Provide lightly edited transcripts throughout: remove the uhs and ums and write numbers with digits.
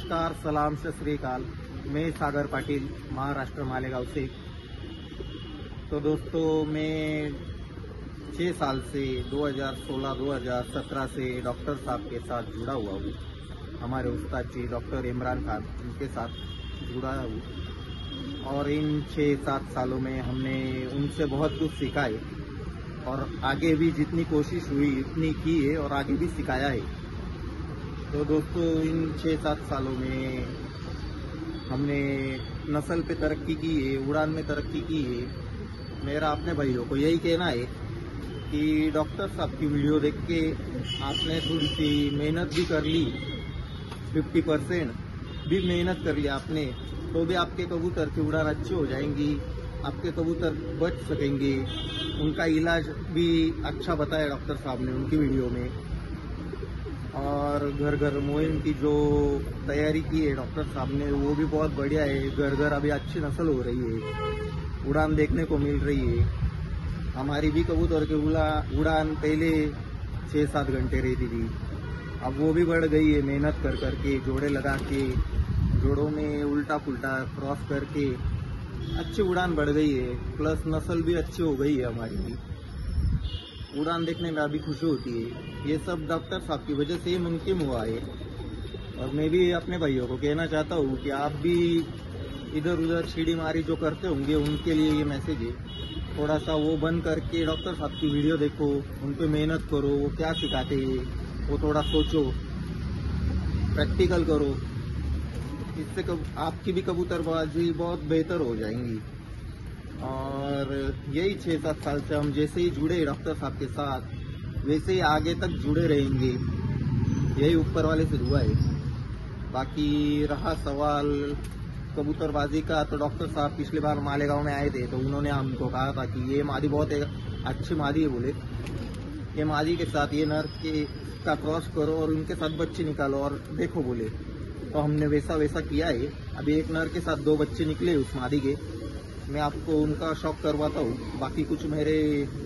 नमस्कार, सलाम, सत श्री अकाल। मैं सागर पाटिल, महाराष्ट्र मालेगांव से। तो दोस्तों, मैं 6 साल से 2016-2017 से डॉक्टर साहब के साथ जुड़ा हुआ हूँ। हमारे उस्ताद जी डॉक्टर इमरान खान, उनके साथ जुड़ा हूँ और इन 6-7 सालों में हमने उनसे बहुत कुछ सीखा है और आगे भी जितनी कोशिश हुई उतनी की है और आगे भी सिखाया है। तो दोस्तों, इन 6-7 सालों में हमने नस्ल पे तरक्की की है, उड़ान में तरक्की की है। मेरा अपने भाइयों को यही कहना है कि डॉक्टर साहब की वीडियो देख के आपने थोड़ी सी मेहनत भी कर ली, 50% भी मेहनत कर लिया आपने, तो भी आपके कबूतर की उड़ान अच्छी हो जाएंगी, आपके कबूतर बच सकेंगे। उनका इलाज भी अच्छा बताया डॉक्टर साहब ने उनकी वीडियो में। और घर घर मुहिम की जो तैयारी की है डॉक्टर साहब ने, वो भी बहुत बढ़िया है। घर घर अभी अच्छी नस्ल हो रही है, उड़ान देखने को मिल रही है। हमारी भी कबूतर की उड़ान पहले 6-7 घंटे रहती थी, अब वो भी बढ़ गई है। मेहनत कर करके, जोड़े लगा के, जोड़ों में उल्टा पुल्टा क्रॉस करके अच्छी उड़ान बढ़ गई है। प्लस नस्ल भी अच्छी हो गई है हमारी भी। उड़ान देखने में अभी खुशी होती है। ये सब डॉक्टर साहब की वजह से ही मुमकिन हुआ है। और मैं भी अपने भाइयों को कहना चाहता हूँ कि आप भी इधर उधर सीढ़ी मारी जो करते होंगे, उनके लिए ये मैसेज है। थोड़ा सा वो बंद करके डॉक्टर साहब की वीडियो देखो, उन पर मेहनत करो, वो क्या सिखाते हैं वो थोड़ा सोचो, प्रैक्टिकल करो। इससे आपकी भी कबूतरबाजी बहुत बेहतर हो जाएंगी। और यही 6-7 साल से हम जैसे ही जुड़े डॉक्टर साहब के साथ, वैसे ही आगे तक जुड़े रहेंगे। यही ऊपर वाले से दुआ है। बाकी रहा सवाल कबूतरबाजी का, तो डॉक्टर साहब पिछली बार मालेगांव में आए थे, तो उन्होंने हमको कहा था कि ये मादी बहुत अच्छी मादी है। बोले ये मादी के साथ ये नर का क्रॉस करो और उनके साथ बच्चे निकालो और देखो बोले। तो हमने वैसा किया है। अभी एक नर के साथ 2 बच्चे निकले उस मादी के। मैं आपको उनका शौक करवाता हूँ। बाकी कुछ मेरे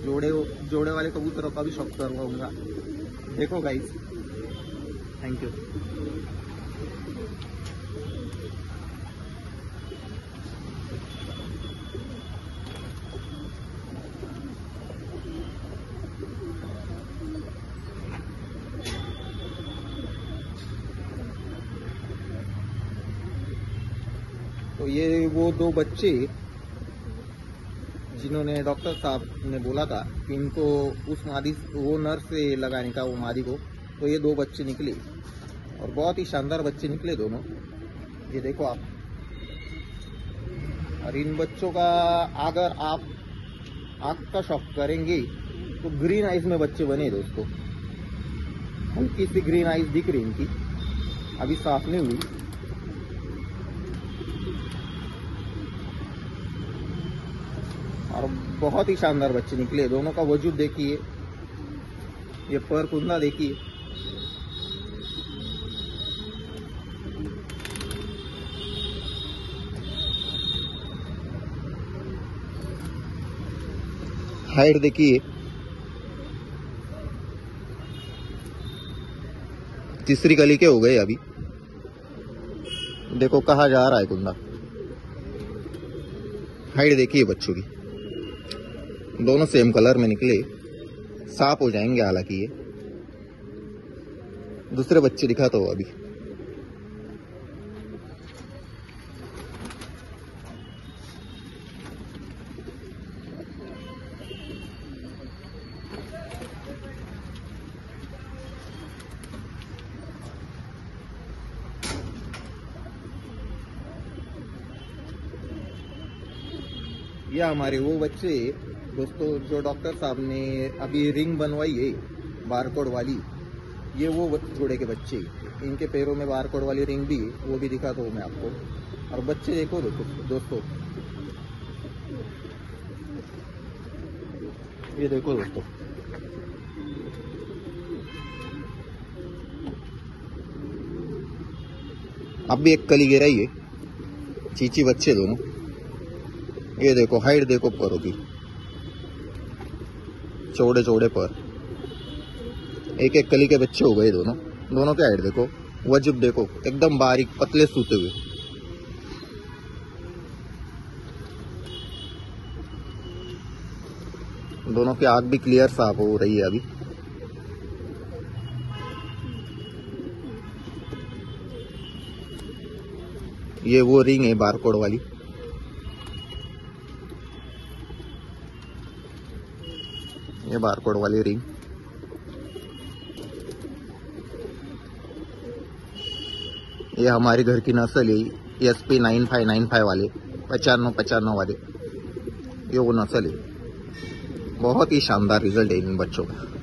जोड़े वाले कबूतरों का भी शौक करवाऊंगा। देखो गाइस, थैंक यू। तो ये वो 2 बच्चे जिन्होंने डॉक्टर साहब ने बोला था कि इनको उस मादी वो नर से लगाने का, वो मादी को, तो ये 2 बच्चे निकले और बहुत ही शानदार बच्चे निकले दोनों। ये देखो आप। और इन बच्चों का अगर आप आँख का शौक करेंगे तो ग्रीन आइज में बच्चे बने दोस्तों। हल्की सी ग्रीन आइज दिख रही इनकी, अभी साफ नहीं हुई। और बहुत ही शानदार बच्चे निकले। दोनों का वजूद देखिए, ये पर कुंदा देखिए। हाइट देखिए, तीसरी कली के हो गए अभी। देखो कहाँ जा रहा है कुंदा। हाइट देखिए बच्चों की, दोनों सेम कलर में निकले, साफ हो जाएंगे। हालांकि ये दूसरे बच्चे दिखाता हूँ अभी। ये हमारे वो बच्चे दोस्तों जो डॉक्टर साहब ने अभी रिंग बनवाई है बारकोड वाली। ये वो जोड़े के बच्चे, इनके पैरों में बारकोड वाली रिंग भी, वो भी दिखाता हूँ मैं आपको। और बच्चे देखो दोस्तों, ये देखो दोस्तों। अब भी एक कली गिराई है, चीची बच्चे दोनों। ये देखो हाइट देखो परों की, चौड़े चौड़े पर। एक एक कली के बच्चे हो गए दोनों की हाइट देखो। वजिब देखो एकदम बारीक पतले सूते हुए। दोनों की आँख भी क्लियर साफ हो रही है अभी। ये वो रिंग है बारकोड वाली। ये बारकोड वाली रिंग। ये हमारे घर की नस्ल है SP 9595 वाले 95 वाले। ये वो नस्ल है। बहुत ही शानदार रिजल्ट है इन बच्चों का।